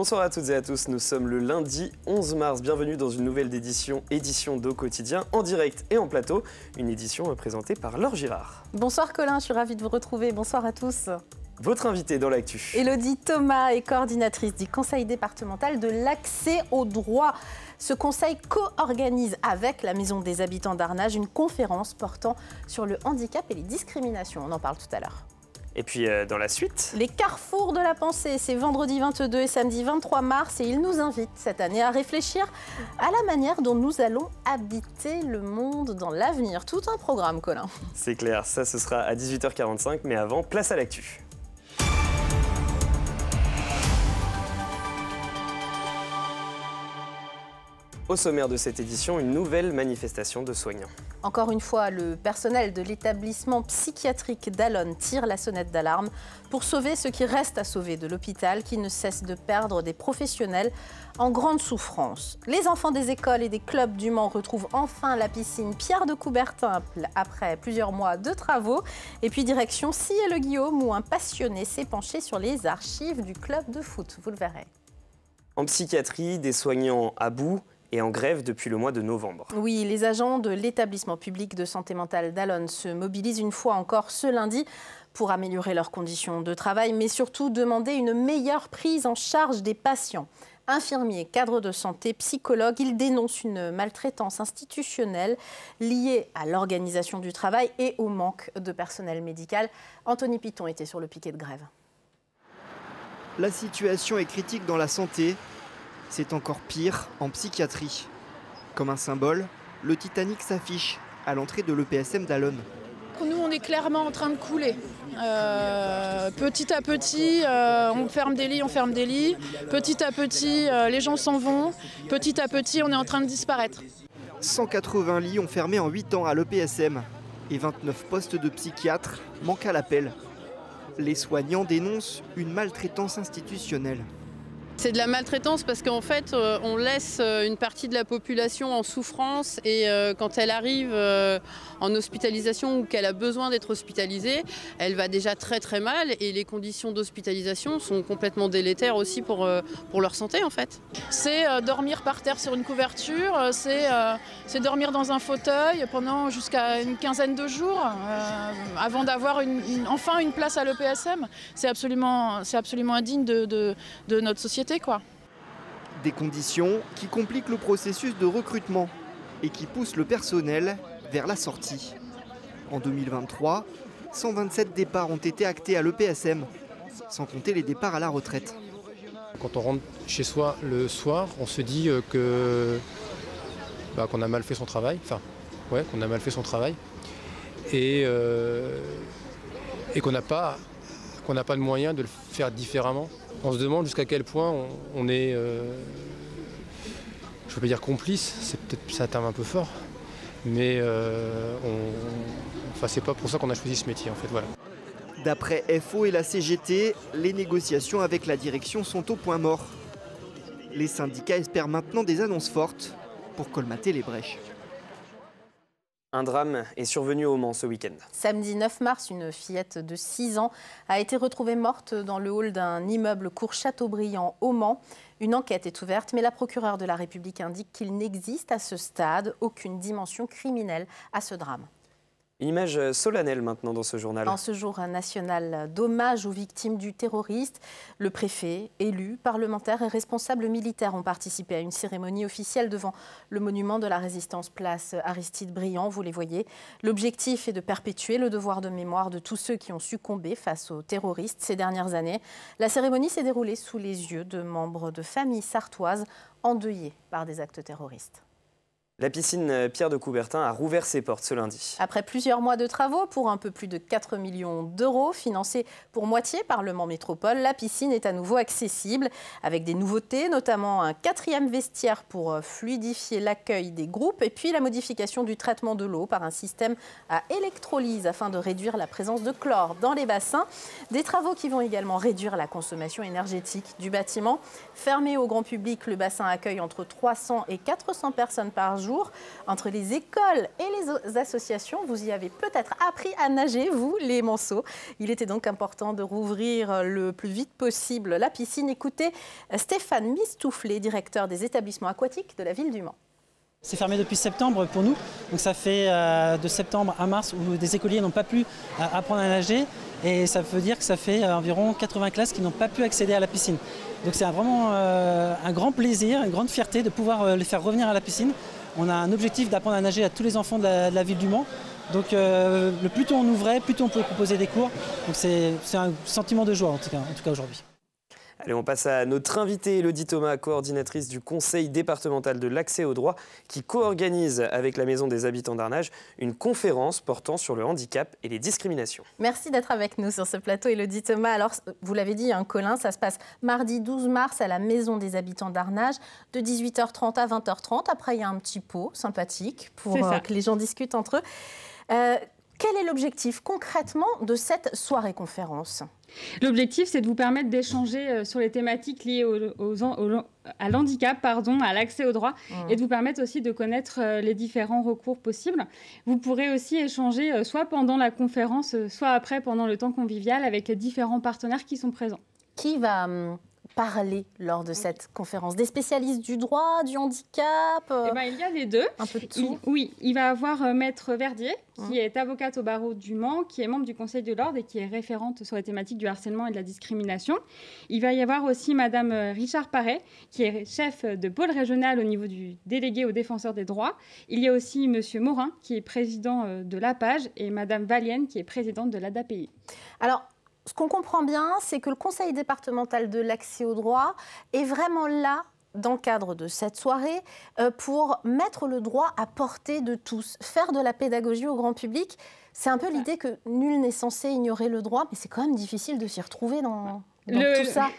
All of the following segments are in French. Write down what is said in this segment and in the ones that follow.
Bonsoir à toutes et à tous, nous sommes le lundi 11 mars. Bienvenue dans une nouvelle édition d'O Quotidien, en direct et en plateau. Une édition présentée par Laure Girard. Bonsoir Colin, je suis ravie de vous retrouver. Bonsoir à tous. Votre invitée dans l'actu. Élodie Thomas est coordinatrice du Conseil départemental de l'accès au droit. Ce conseil co-organise avec la Maison des habitants d'Arnage une conférence portant sur le handicap et les discriminations. On en parle tout à l'heure. Et puis dans la suite, les carrefours de la pensée, c'est vendredi 22 et samedi 23 mars et ils nous invitent cette année à réfléchir à la manière dont nous allons habiter le monde dans l'avenir. Tout un programme, Colin. C'est clair, ça ce sera à 18h45, mais avant, place à l'actu. Au sommaire de cette édition, une nouvelle manifestation de soignants. Encore une fois, le personnel de l'établissement psychiatrique d'Allonne tire la sonnette d'alarme pour sauver ce qui reste à sauver de l'hôpital qui ne cesse de perdre des professionnels en grande souffrance. Les enfants des écoles et des clubs du Mans retrouvent enfin la piscine Pierre de Coubertin après plusieurs mois de travaux. Et puis direction Sillé-le-Guillaume où un passionné s'est penché sur les archives du club de foot. Vous le verrez. En psychiatrie, des soignants à bout et en grève depuis le mois de novembre. Oui, les agents de l'établissement public de santé mentale d'Allonne se mobilisent une fois encore ce lundi pour améliorer leurs conditions de travail, mais surtout demander une meilleure prise en charge des patients. Infirmiers, cadres de santé, psychologues, ils dénoncent une maltraitance institutionnelle liée à l'organisation du travail et au manque de personnel médical. Anthony Piton était sur le piquet de grève. La situation est critique dans la santé. C'est encore pire en psychiatrie. Comme un symbole, le Titanic s'affiche à l'entrée de l'EPSM d'Allonne. Nous, on est clairement en train de couler. Petit à petit, on ferme des lits, on ferme des lits. Petit à petit, les gens s'en vont. Petit à petit, on est en train de disparaître. 180 lits ont fermé en 8 ans à l'EPSM et 29 postes de psychiatres manquent à l'appel. Les soignants dénoncent une maltraitance institutionnelle. C'est de la maltraitance parce qu'en fait, on laisse une partie de la population en souffrance et quand elle arrive en hospitalisation ou qu'elle a besoin d'être hospitalisée, elle va déjà très très mal et les conditions d'hospitalisation sont complètement délétères aussi pour leur santé en fait. C'est dormir par terre sur une couverture, c'est dormir dans un fauteuil pendant jusqu'à une quinzaine de jours avant d'avoir enfin une place à l'EPSM. C'est absolument indigne de notre société. Des conditions qui compliquent le processus de recrutement et qui poussent le personnel vers la sortie. En 2023, 127 départs ont été actés à l'EPSM, sans compter les départs à la retraite. Quand on rentre chez soi le soir, on se dit qu'on a mal fait son travail, qu'on a mal fait son travail et qu'on n'a pas de moyen de le faire différemment. On se demande jusqu'à quel point on est, je ne veux pas dire complice, c'est peut-être un terme un peu fort, mais c'est pas pour ça qu'on a choisi ce métier en fait. Voilà. D'après FO et la CGT, les négociations avec la direction sont au point mort. Les syndicats espèrent maintenant des annonces fortes pour colmater les brèches. Un drame est survenu au Mans ce week-end. Samedi 9 mars, une fillette de 6 ans a été retrouvée morte dans le hall d'un immeuble cours Chateaubriand au Mans. Une enquête est ouverte, mais la procureure de la République indique qu'il n'existe à ce stade aucune dimension criminelle à ce drame. Une image solennelle maintenant dans ce journal. En ce jour national d'hommage aux victimes du terrorisme, le préfet, élus, parlementaires et responsables militaires ont participé à une cérémonie officielle devant le monument de la Résistance place Aristide Briand, vous les voyez. L'objectif est de perpétuer le devoir de mémoire de tous ceux qui ont succombé face aux terroristes ces dernières années. La cérémonie s'est déroulée sous les yeux de membres de familles sartoises endeuillés par des actes terroristes. La piscine Pierre de Coubertin a rouvert ses portes ce lundi. Après plusieurs mois de travaux pour un peu plus de 4 millions d'euros, financés pour moitié par le Mans Métropole, la piscine est à nouveau accessible avec des nouveautés, notamment un 4e vestiaire pour fluidifier l'accueil des groupes et puis la modification du traitement de l'eau par un système à électrolyse afin de réduire la présence de chlore dans les bassins. Des travaux qui vont également réduire la consommation énergétique du bâtiment. Fermé au grand public, le bassin accueille entre 300 et 400 personnes par jour. jours entre les écoles et les associations. Vous y avez peut-être appris à nager, vous, les Manceaux. Il était donc important de rouvrir le plus vite possible la piscine. Écoutez Stéphane Mistouflé, directeur des établissements aquatiques de la ville du Mans. C'est fermé depuis septembre pour nous, donc ça fait de septembre à mars où des écoliers n'ont pas pu apprendre à nager et ça veut dire que ça fait environ 80 classes qui n'ont pas pu accéder à la piscine. Donc c'est vraiment un grand plaisir, une grande fierté de pouvoir les faire revenir à la piscine. On a un objectif d'apprendre à nager à tous les enfants de la ville du Mans. Donc le plus tôt on ouvrait, plus tôt on pouvait proposer des cours. Donc c'est un sentiment de joie en tout cas aujourd'hui. Allez, on passe à notre invitée Elodie Thomas, coordinatrice du Conseil départemental de l'accès au droit, qui co-organise avec la Maison des habitants d'Arnage une conférence portant sur le handicap et les discriminations. Merci d'être avec nous sur ce plateau, Elodie Thomas. Alors, vous l'avez dit, Colin, ça se passe mardi 12 mars à la Maison des habitants d'Arnage, de 18h30 à 20h30. Après, il y a un petit pot sympathique pour que les gens discutent entre eux. Quel est l'objectif concrètement de cette soirée-conférence ? L'objectif, c'est de vous permettre d'échanger sur les thématiques liées à l'handicap, à l'accès au droit, et de vous permettre aussi de connaître les différents recours possibles. Vous pourrez aussi échanger soit pendant la conférence, soit après, pendant le temps convivial, avec les différents partenaires qui sont présents. Qui va parler lors de cette conférence? Des spécialistes du droit, du handicap Il y a les deux. Un peu de tout. Il va avoir Maître Verdier, qui est avocate au barreau du Mans, qui est membre du Conseil de l'Ordre et qui est référente sur les thématiques du harcèlement et de la discrimination. Il va y avoir aussi Madame Richard Paré, qui est chef de pôle régional au niveau du délégué aux défenseurs des droits. Il y a aussi Monsieur Morin, qui est président de l'APAGE, et Madame Valienne, qui est présidente de l'ADAPI. Alors, ce qu'on comprend bien, c'est que le Conseil départemental de l'accès au droit est vraiment là, dans le cadre de cette soirée, pour mettre le droit à portée de tous, faire de la pédagogie au grand public. C'est un peu l'idée que nul n'est censé ignorer le droit, mais c'est quand même difficile de s'y retrouver dans tout ça.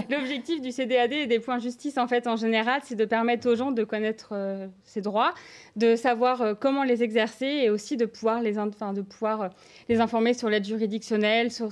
L'objectif du CDAD et des points justice, en général, c'est de permettre aux gens de connaître ces droits, de savoir comment les exercer et aussi de pouvoir les informer sur l'aide juridictionnelle, sur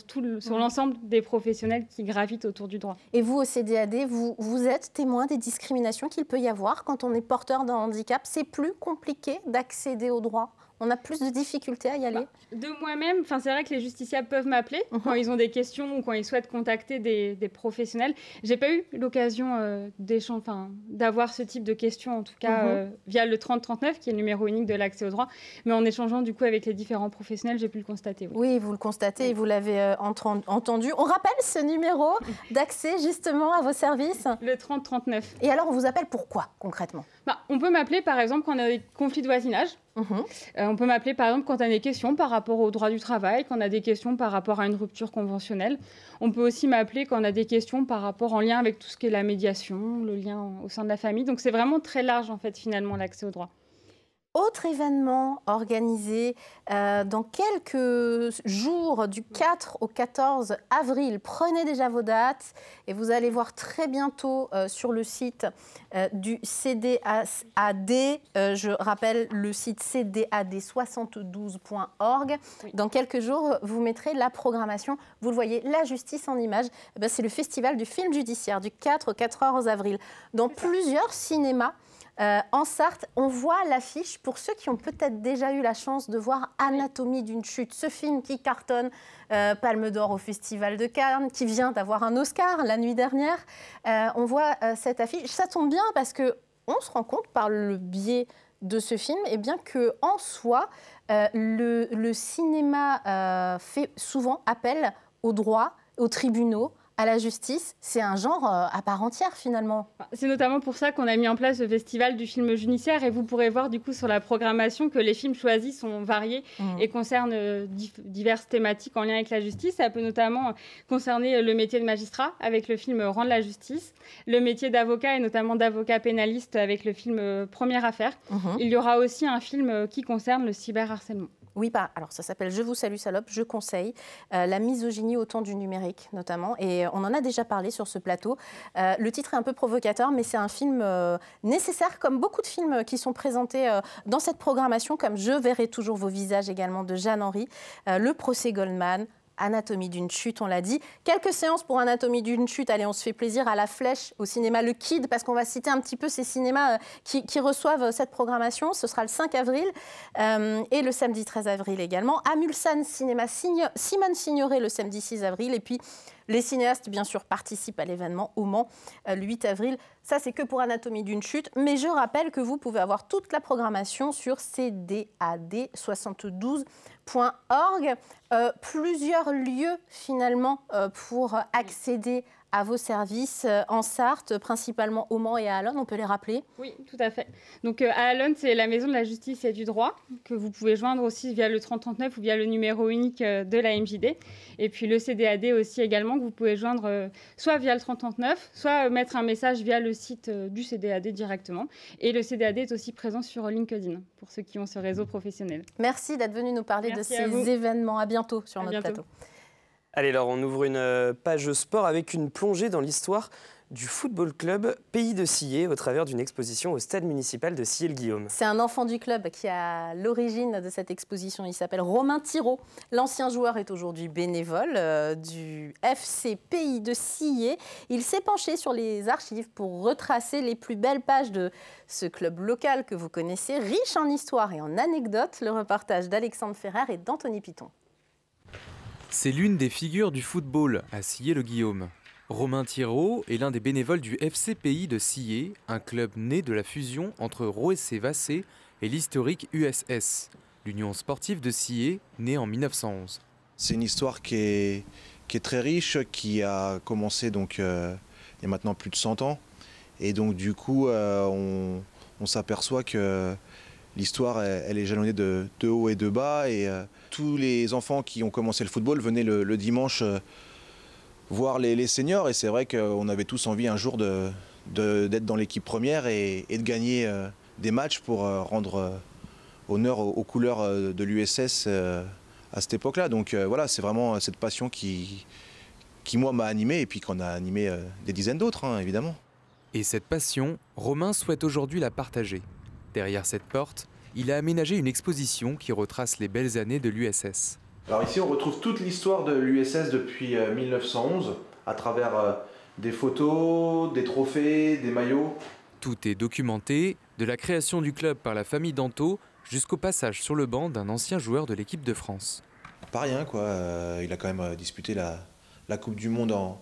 l'ensemble des professionnels qui gravitent autour du droit. Et vous, au CDAD, vous êtes témoin des discriminations qu'il peut y avoir quand on est porteur d'un handicap. C'est plus compliqué d'accéder au droit? On a plus de difficultés à y aller? De moi-même, c'est vrai que les justiciables peuvent m'appeler quand ils ont des questions ou quand ils souhaitent contacter des professionnels. Je n'ai pas eu l'occasion d'avoir ce type de questions, en tout cas via le 3039, qui est le numéro unique de l'accès au droit. Mais en échangeant du coup avec les différents professionnels, j'ai pu le constater. Oui, vous le constatez et vous l'avez entendu. On rappelle ce numéro d'accès justement à vos services? Le 3039. Et alors, on vous appelle pourquoi concrètement? On peut m'appeler par exemple quand on a des conflits de voisinage. On peut m'appeler par exemple quand on a des questions par rapport au droit du travail, quand on a des questions par rapport à une rupture conventionnelle. On peut aussi m'appeler quand on a des questions par rapport en lien avec tout ce qui est la médiation, le lien au sein de la famille. Donc c'est vraiment très large finalement l'accès au droit. Autre événement organisé dans quelques jours, du 4 au 14 avril. Prenez déjà vos dates et vous allez voir très bientôt sur le site du CDAD. Je rappelle le site cdad72.org. Oui. Dans quelques jours, vous mettrez la programmation. Vous le voyez, la justice en images. C'est le festival du film judiciaire du 4 au 14 avril. Dans plusieurs cinémas. En Sarthe, on voit l'affiche pour ceux qui ont peut-être déjà eu la chance de voir Anatomie d'une chute, ce film qui cartonne Palme d'Or au Festival de Cannes, qui vient d'avoir un Oscar la nuit dernière. On voit cette affiche. Ça tombe bien parce qu'on se rend compte par le biais de ce film qu'en soi, le cinéma fait souvent appel au droit, aux tribunaux, à la justice. C'est un genre à part entière finalement. C'est notamment pour ça qu'on a mis en place le festival du film judiciaire et vous pourrez voir du coup sur la programmation que les films choisis sont variés et concernent diverses thématiques en lien avec la justice. Ça peut notamment concerner le métier de magistrat avec le film Rendre la justice, le métier d'avocat et notamment d'avocat pénaliste avec le film Première affaire. Il y aura aussi un film qui concerne le cyberharcèlement. Oui, alors ça s'appelle « Je vous salue salope », je conseille. La misogynie au temps du numérique, notamment. Et on en a déjà parlé sur ce plateau. Le titre est un peu provocateur, mais c'est un film nécessaire, comme beaucoup de films qui sont présentés dans cette programmation, comme « Je verrai toujours vos visages » également de Jeanne Henry, Le procès Goldman, Anatomie d'une chute, on l'a dit. Quelques séances pour Anatomie d'une chute. Allez, on se fait plaisir à la Flèche, au cinéma Le Kid, parce qu'on va citer un petit peu ces cinémas qui reçoivent cette programmation. Ce sera le 5 avril et le samedi 13 avril également. À Mulsanne Cinéma, Simone Signoret le samedi 6 avril. Et puis, les cinéastes, bien sûr, participent à l'événement au Mans le 8 avril. Ça, c'est que pour Anatomie d'une chute. Mais je rappelle que vous pouvez avoir toute la programmation sur cdad72.org. Plusieurs lieux, finalement, pour accéder à vos services en Sarthe, principalement au Mans et à Allonnes, on peut les rappeler? Oui, tout à fait. Donc à Allonnes, c'est la Maison de la Justice et du Droit, que vous pouvez joindre aussi via le 3039 ou via le numéro unique de la MJD. Et puis le CDAD aussi également, que vous pouvez joindre soit via le 3039, soit mettre un message via le site du CDAD directement. Et le CDAD est aussi présent sur LinkedIn, pour ceux qui ont ce réseau professionnel. Merci d'être venu nous parler de ces événements. À bientôt sur notre plateau. Allez, alors on ouvre une page sport avec une plongée dans l'histoire du football club Pays de Sillé au travers d'une exposition au stade municipal de Sillé-le-Guillaume. C'est un enfant du club qui a l'origine de cette exposition. Il s'appelle Romain Thiraud. L'ancien joueur est aujourd'hui bénévole du FC Pays de Sillé. Il s'est penché sur les archives pour retracer les plus belles pages de ce club local que vous connaissez, riche en histoire et en anecdotes. Le reportage d'Alexandre Ferrer et d'Anthony Piton. C'est l'une des figures du football à Sillé-le-Guillaume. Romain Thiraud est l'un des bénévoles du FC Pays de Sillé, un club né de la fusion entre Roessé-Vassé et l'historique USS, l'Union sportive de Sillé, née en 1911. C'est une histoire qui est très riche, qui a commencé donc, il y a maintenant plus de 100 ans. Et donc du coup, on s'aperçoit que l'histoire, elle est jalonnée de haut et de bas. Et tous les enfants qui ont commencé le football venaient le dimanche voir les seniors. Et c'est vrai qu'on avait tous envie un jour d'être dans l'équipe première et de gagner des matchs pour rendre honneur aux couleurs de l'USS à cette époque-là. Donc voilà, c'est vraiment cette passion qui moi, m'a animé et puis qu'on a animé des dizaines d'autres, hein, évidemment. Et cette passion, Romain souhaite aujourd'hui la partager. Derrière cette porte, il a aménagé une exposition qui retrace les belles années de l'USS. Alors ici, on retrouve toute l'histoire de l'USS depuis 1911, à travers des photos, des trophées, des maillots. Tout est documenté, de la création du club par la famille Danto jusqu'au passage sur le banc d'un ancien joueur de l'équipe de France. Pas rien, quoi. Il a quand même disputé la Coupe du Monde en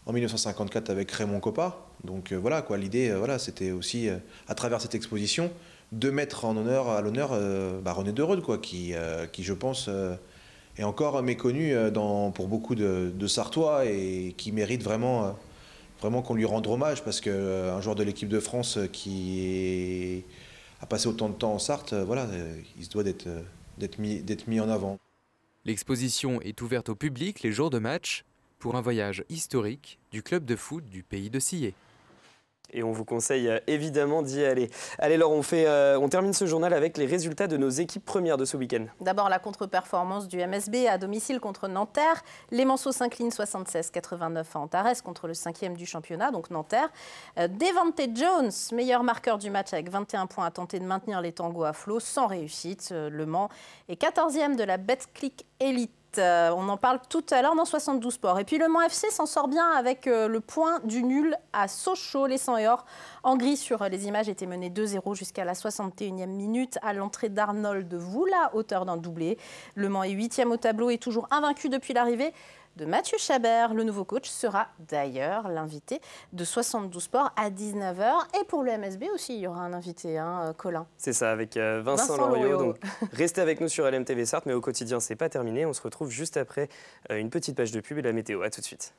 1954 avec Raymond Kopa. Donc voilà, quoi. L'idée, voilà, c'était aussi, à travers cette exposition, de mettre à l'honneur René Dereude, quoi, qui je pense, est encore méconnu pour beaucoup de Sartois et qui mérite vraiment qu'on lui rende hommage, parce qu'un joueur de l'équipe de France qui a passé autant de temps en Sarthe, voilà, il se doit d'être mis en avant. L'exposition est ouverte au public les jours de match pour un voyage historique du club de foot du Pays de Sillé. Et on vous conseille évidemment d'y aller. Allez, alors on termine ce journal avec les résultats de nos équipes premières de ce week-end. D'abord, la contre-performance du MSB à domicile contre Nanterre. Les Manceaux s'inclinent 76-89 à Antares contre le 5e du championnat, donc Nanterre. Devante Jones, meilleur marqueur du match avec 21 points, a tenté de maintenir les tangos à flot sans réussite. Le Mans est 14e de la Betclic Elite. On en parle tout à l'heure dans 72 Sports. Et puis le Mans FC s'en sort bien avec le point du nul à Sochaux. Les 100 et or en gris sur les images étaient menés 2-0 jusqu'à la 61e minute à l'entrée d'Arnold Voula, auteur d'un doublé. Le Mans est 8e au tableau et toujours invaincu depuis l'arrivée de Mathieu Chabert. Le nouveau coach sera d'ailleurs l'invité de 72 Sports à 19h. Et pour le MSB aussi, il y aura un invité, hein, Colin. C'est ça, avec Vincent Loriot. Donc, restez avec nous sur LMTV Sarthe, mais au quotidien, c'est pas terminé. On se retrouve juste après une petite page de pub et la météo. À tout de suite.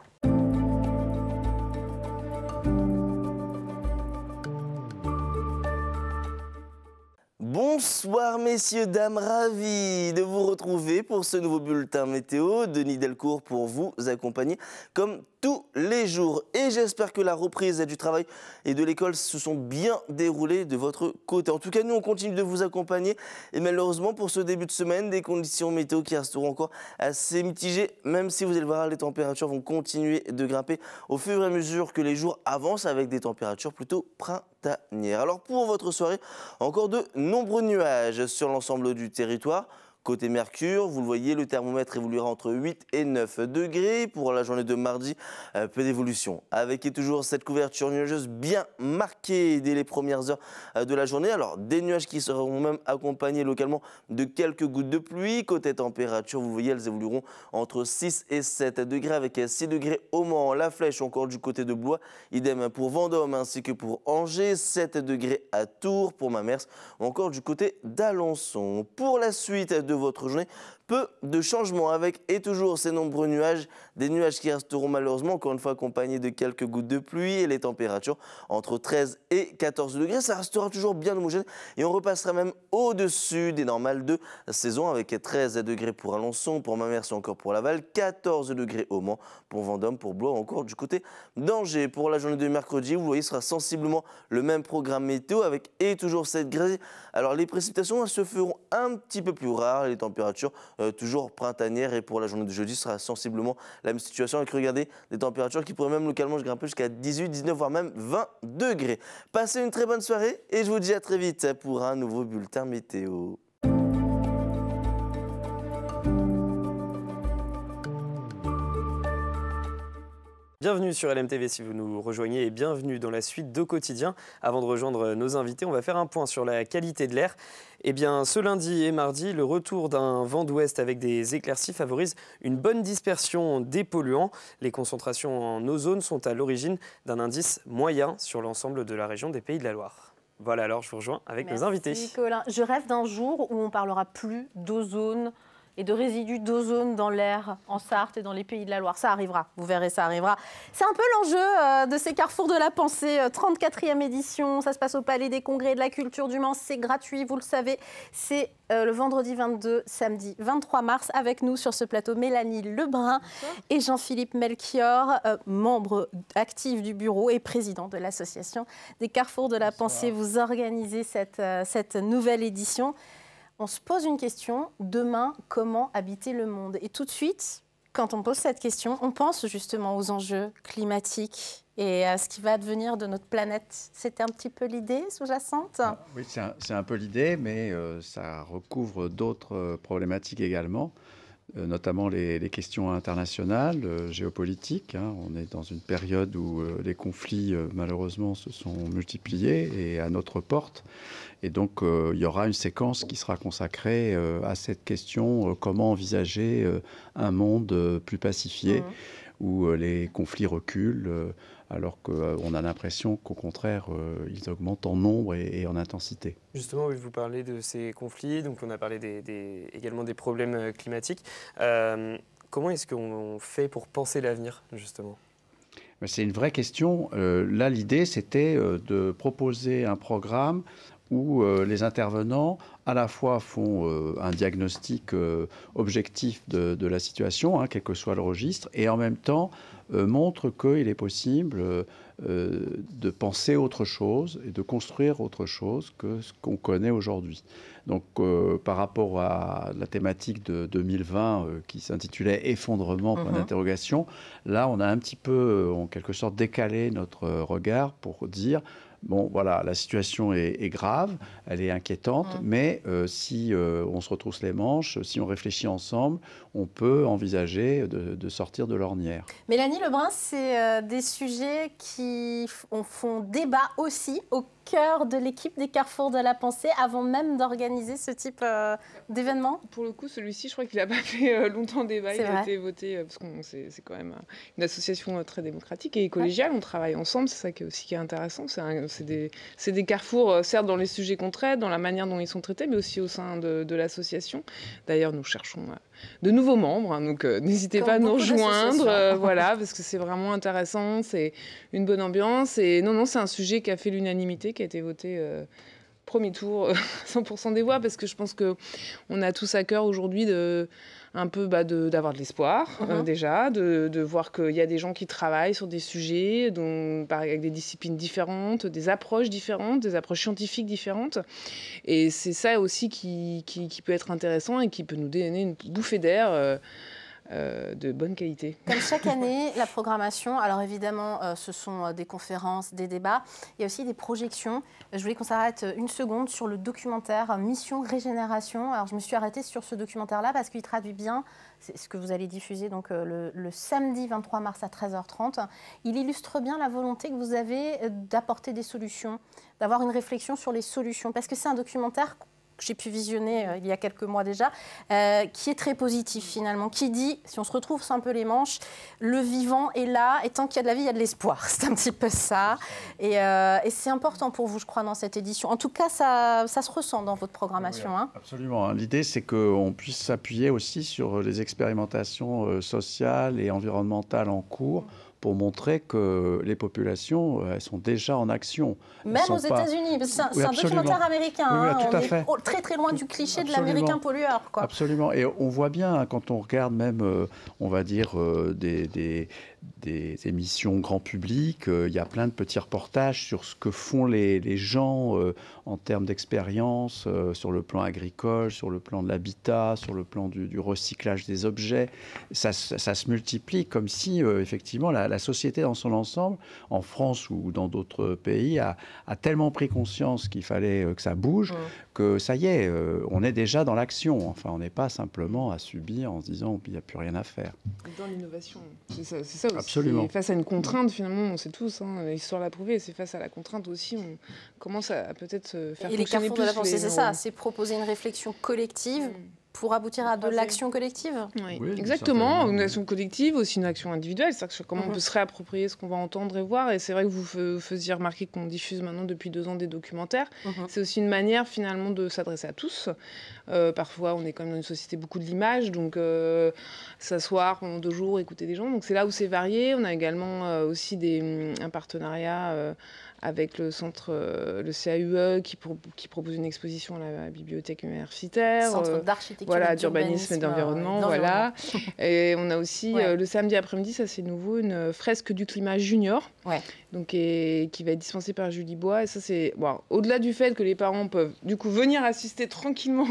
Bonsoir messieurs, dames, ravi de vous retrouver pour ce nouveau bulletin météo. Denis Delcourt pour vous accompagner comme tous les jours. Et j'espère que la reprise du travail et de l'école se sont bien déroulées de votre côté. En tout cas, nous, on continue de vous accompagner. Et malheureusement, pour ce début de semaine, des conditions météo qui resteront encore assez mitigées. Même si vous allez voir, les températures vont continuer de grimper au fur et à mesure que les jours avancent avec des températures plutôt printanières. Alors pour votre soirée, encore de nombreux nuages sur l'ensemble du territoire. Côté Mercure, vous le voyez, le thermomètre évoluera entre 8 et 9 degrés. Pour la journée de mardi, peu d'évolution. Avec et toujours cette couverture nuageuse bien marquée dès les premières heures de la journée. Alors, des nuages qui seront même accompagnés localement de quelques gouttes de pluie. Côté température, vous voyez, elles évolueront entre 6 et 7 degrés avec 6 degrés au Mans, La Flèche, encore du côté de Blois. Idem pour Vendôme ainsi que pour Angers. 7 degrés à Tours, pour Mamers ou encore du côté d'Alençon. Pour la suite de votre journée, peu de changements avec et toujours ces nombreux nuages, des nuages qui resteront malheureusement encore une fois accompagnés de quelques gouttes de pluie et les températures entre 13 et 14 degrés. Ça restera toujours bien homogène et on repassera même au-dessus des normales de saison avec 13 degrés pour Alençon, pour Mamers et encore pour Laval, 14 degrés au Mans, pour Vendôme, pour Blois ou encore du côté d'Angers. Pour la journée de mercredi, vous voyez, ce sera sensiblement le même programme météo avec et toujours cette grêle. Alors les précipitations se feront un petit peu plus rares, les températures toujours printanières, et pour la journée de jeudi, ce sera sensiblement la même situation avec, regardez, des températures qui pourraient même localement grimper jusqu'à 18, 19 voire même 20 degrés. Passez une très bonne soirée et je vous dis à très vite pour un nouveau bulletin météo. Bienvenue sur LMTV si vous nous rejoignez et bienvenue dans la suite d'Au Quotidien. Avant de rejoindre nos invités, on va faire un point sur la qualité de l'air. Eh bien, ce lundi et mardi, le retour d'un vent d'ouest avec des éclaircies favorise une bonne dispersion des polluants. Les concentrations en ozone sont à l'origine d'un indice moyen sur l'ensemble de la région des Pays de la Loire. Voilà, alors je vous rejoins avec nos invités. Merci Colin. Je rêve d'un jour où on parlera plus d'ozone et de résidus d'ozone dans l'air en Sarthe et dans les Pays de la Loire. Ça arrivera, vous verrez, ça arrivera. C'est un peu l'enjeu de ces carrefours de la pensée, 34e édition, ça se passe au Palais des Congrès et de la Culture du Mans, c'est gratuit, vous le savez. C'est le vendredi 22, samedi 23 mars, avec nous sur ce plateau Mélanie Lebrun et Jean-Philippe Melchior, membre actif du bureau et président de l'association des carrefours de la pensée. Vous organisez cette nouvelle édition. On se pose une question, demain, comment habiter le monde? Et tout de suite, quand on pose cette question, on pense justement aux enjeux climatiques et à ce qui va advenir de notre planète. C'était un petit peu l'idée sous-jacente? Oui, c'est un peu l'idée, mais ça recouvre d'autres problématiques également, notamment les questions internationales, géopolitiques. On est dans une période où les conflits, malheureusement, se sont multipliés et à notre porte. Et donc, il y aura une séquence qui sera consacrée à cette question, comment envisager un monde plus pacifié, où les conflits reculent, alors qu'on a l'impression qu'au contraire, ils augmentent en nombre et en intensité. Justement, oui, vous parlez de ces conflits, donc on a parlé également des problèmes climatiques. Comment est-ce qu'on fait pour penser l'avenir, justement ? C'est une vraie question. Là, l'idée, c'était de proposer un programme où les intervenants à la fois font un diagnostic objectif de la situation, quel que soit le registre, et en même temps montrent qu'il est possible de penser autre chose et de construire autre chose que ce qu'on connaît aujourd'hui. Donc par rapport à la thématique de 2020 qui s'intitulait « Effondrement », point d'interrogation, là on a un petit peu en quelque sorte décalé notre regard pour dire bon, voilà, la situation est grave, elle est inquiétante, mais si on se retrousse les manches, si on réfléchit ensemble, on peut envisager de sortir de l'ornière. Mélanie Lebrun, c'est des sujets qui font débat aussi au cœur de l'équipe des Carrefours de la Pensée avant même d'organiser ce type d'événement? Pour le coup, celui-ci, je crois qu'il n'a pas fait longtemps débat. Il a été voté, parce que c'est quand même une association très démocratique et collégiale. On travaille ensemble, c'est ça qui est intéressant. C'est des carrefours, certes, dans les sujets qu'on traite, dans la manière dont ils sont traités, mais aussi au sein de l'association. D'ailleurs, nous cherchons de nouveaux membres, donc n'hésitez pas à nous rejoindre, voilà, parce que c'est vraiment intéressant, c'est une bonne ambiance. Et non, c'est un sujet qui a fait l'unanimité, qui a été voté premier tour, 100% des voix, parce que je pense qu'on a tous à cœur aujourd'hui d'avoir de l'espoir, déjà, de voir qu'il y a des gens qui travaillent sur des sujets avec des disciplines différentes, des approches différentes, des approches scientifiques différentes. Et c'est ça aussi qui peut être intéressant et qui peut nous donner une bouffée d'air de bonne qualité. Comme chaque année, la programmation, alors évidemment, ce sont des conférences, des débats, il y a aussi des projections. Je voulais qu'on s'arrête une seconde sur le documentaire Mission Régénération. Alors je me suis arrêtée sur ce documentaire-là parce qu'il traduit bien ce que vous allez diffuser donc, le samedi 23 mars à 13h30. Il illustre bien la volonté que vous avez d'apporter des solutions, d'avoir une réflexion sur les solutions. Parce que c'est un documentaire que j'ai pu visionner il y a quelques mois déjà, qui est très positif finalement, qui dit, si on se retrouve un peu les manches, le vivant est là, et tant qu'il y a de la vie, il y a de l'espoir. C'est un petit peu ça. Et c'est important pour vous, je crois, dans cette édition. En tout cas, ça se ressent dans votre programmation. Oui, absolument. L'idée, c'est qu'on puisse s'appuyer aussi sur les expérimentations sociales et environnementales en cours, pour montrer que les populations, elles sont déjà en action. Même aux États-Unis, parce que c'est un documentaire américain. Oui, on est très très loin du cliché de l'américain pollueur. Quoi. Absolument. Et on voit bien, quand on regarde même, on va dire, des émissions grand public, il y a plein de petits reportages sur ce que font les gens en termes d'expérience, sur le plan agricole, sur le plan de l'habitat, sur le plan du recyclage des objets. Ça se multiplie comme si, effectivement, la société dans son ensemble, en France ou dans d'autres pays, a tellement pris conscience qu'il fallait que ça bouge, que ça y est, on est déjà dans l'action. Enfin, on n'est pas simplement à subir en se disant qu'il n'y a plus rien à faire. Dans l'innovation, c'est ça aussi. Absolument. Et face à une contrainte, finalement, on sait tous, l'histoire l'a prouvé, c'est face à la contrainte aussi, on commence à peut-être faire fonctionner plus. Et les carrefours de la pensée, c'est ça, c'est proposer une réflexion collective pour aboutir à de l'action collective. Oui, exactement, une action collective, aussi une action individuelle, c'est-à-dire comment on peut se réapproprier ce qu'on va entendre et voir. Et c'est vrai que vous faisiez remarquer qu'on diffuse maintenant depuis 2 ans des documentaires. C'est aussi une manière finalement de s'adresser à tous. Parfois, on est quand même dans une société beaucoup de l'image, donc s'asseoir pendant 2 jours, écouter des gens. Donc c'est là où c'est varié. On a également aussi un partenariat avec le centre, le CAUE, qui propose une exposition à la bibliothèque universitaire. Centre d'architecture, voilà, d'urbanisme et d'environnement, voilà. Et on a aussi, le samedi après-midi, ça c'est nouveau, une fresque du climat junior, donc, qui va être dispensée par Julie Bois. Et ça, c'est, au-delà du fait que les parents peuvent du coup venir assister tranquillement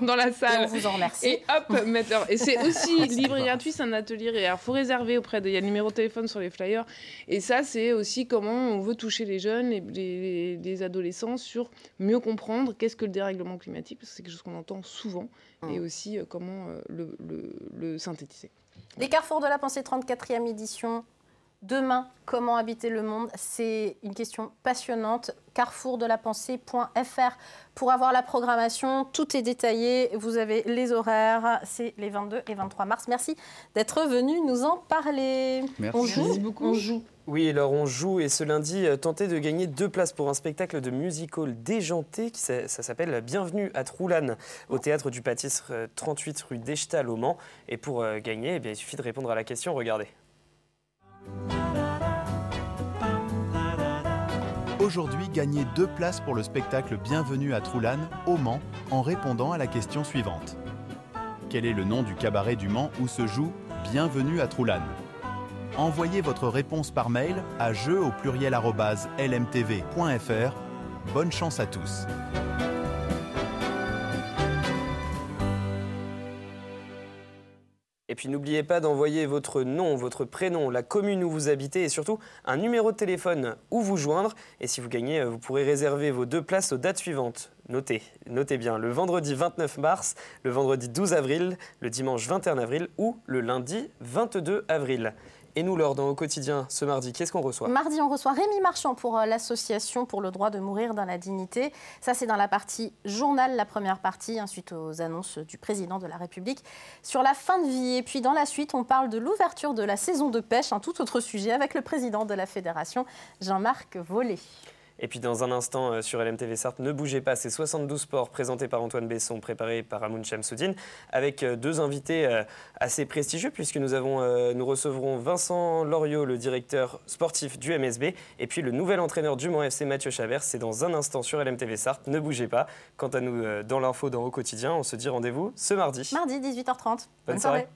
dans la salle. Et on vous en remercie. Et hop, mettre. Et c'est aussi libre et gratuit, c'est un atelier. Et alors, il faut réserver il y a le numéro de téléphone sur les flyers. Et ça, c'est aussi comment on veut toucher les jeunes, les adolescents, sur mieux comprendre qu'est-ce que le dérèglement climatique, parce que c'est quelque chose qu'on entend souvent, et aussi comment le synthétiser. Les Carrefours de la Pensée, 34e édition. Demain, comment habiter le monde? C'est une question passionnante. carrefourdelaPensée.fr pour avoir la programmation. Tout est détaillé. Vous avez les horaires. C'est les 22 et 23 mars. Merci d'être venu nous en parler. Merci. On joue. Merci beaucoup. On joue. Oui, alors on joue et ce lundi, tentez de gagner 2 places pour un spectacle de musical déjanté. Ça s'appelle Bienvenue à Troulane, au Théâtre du Pâtis, 38 rue d'Echtal au Mans. Et pour gagner, il suffit de répondre à la question. Regardez. Aujourd'hui, gagnez 2 places pour le spectacle Bienvenue à Troulane, au Mans, en répondant à la question suivante. Quel est le nom du cabaret du Mans où se joue Bienvenue à Troulane? Envoyez votre réponse par mail à jeu@lmtv.fr. Bonne chance à tous. Et puis n'oubliez pas d'envoyer votre nom, votre prénom, la commune où vous habitez et surtout un numéro de téléphone où vous joindre. Et si vous gagnez, vous pourrez réserver vos 2 places aux dates suivantes. Notez bien, le vendredi 29 mars, le vendredi 12 avril, le dimanche 21 avril ou le lundi 22 avril. Et nous, Laure, dans Au Quotidien, ce mardi, qu'est-ce qu'on reçoit? Mardi, on reçoit Rémi Marchand pour l'association pour le droit de mourir dans la dignité. Ça, c'est dans la partie journal, la première partie, suite aux annonces du président de la République sur la fin de vie. Et puis, dans la suite, on parle de l'ouverture de la saison de pêche, un tout autre sujet, avec le président de la fédération, Jean-Marc Vollet. Et puis dans un instant sur LMTV Sarthe, ne bougez pas, c'est 72 sports présentés par Antoine Besson, préparés par Amoun Chamsoudine, avec 2 invités assez prestigieux, puisque nous recevrons Vincent Loriot, le directeur sportif du MSB, et puis le nouvel entraîneur du Mans FC, Mathieu Chabert. C'est dans un instant sur LMTV Sarthe, ne bougez pas. Quant à nous, dans l'info, dans Au Quotidien, on se dit rendez-vous ce mardi. Mardi, 18h30. Bonne soirée.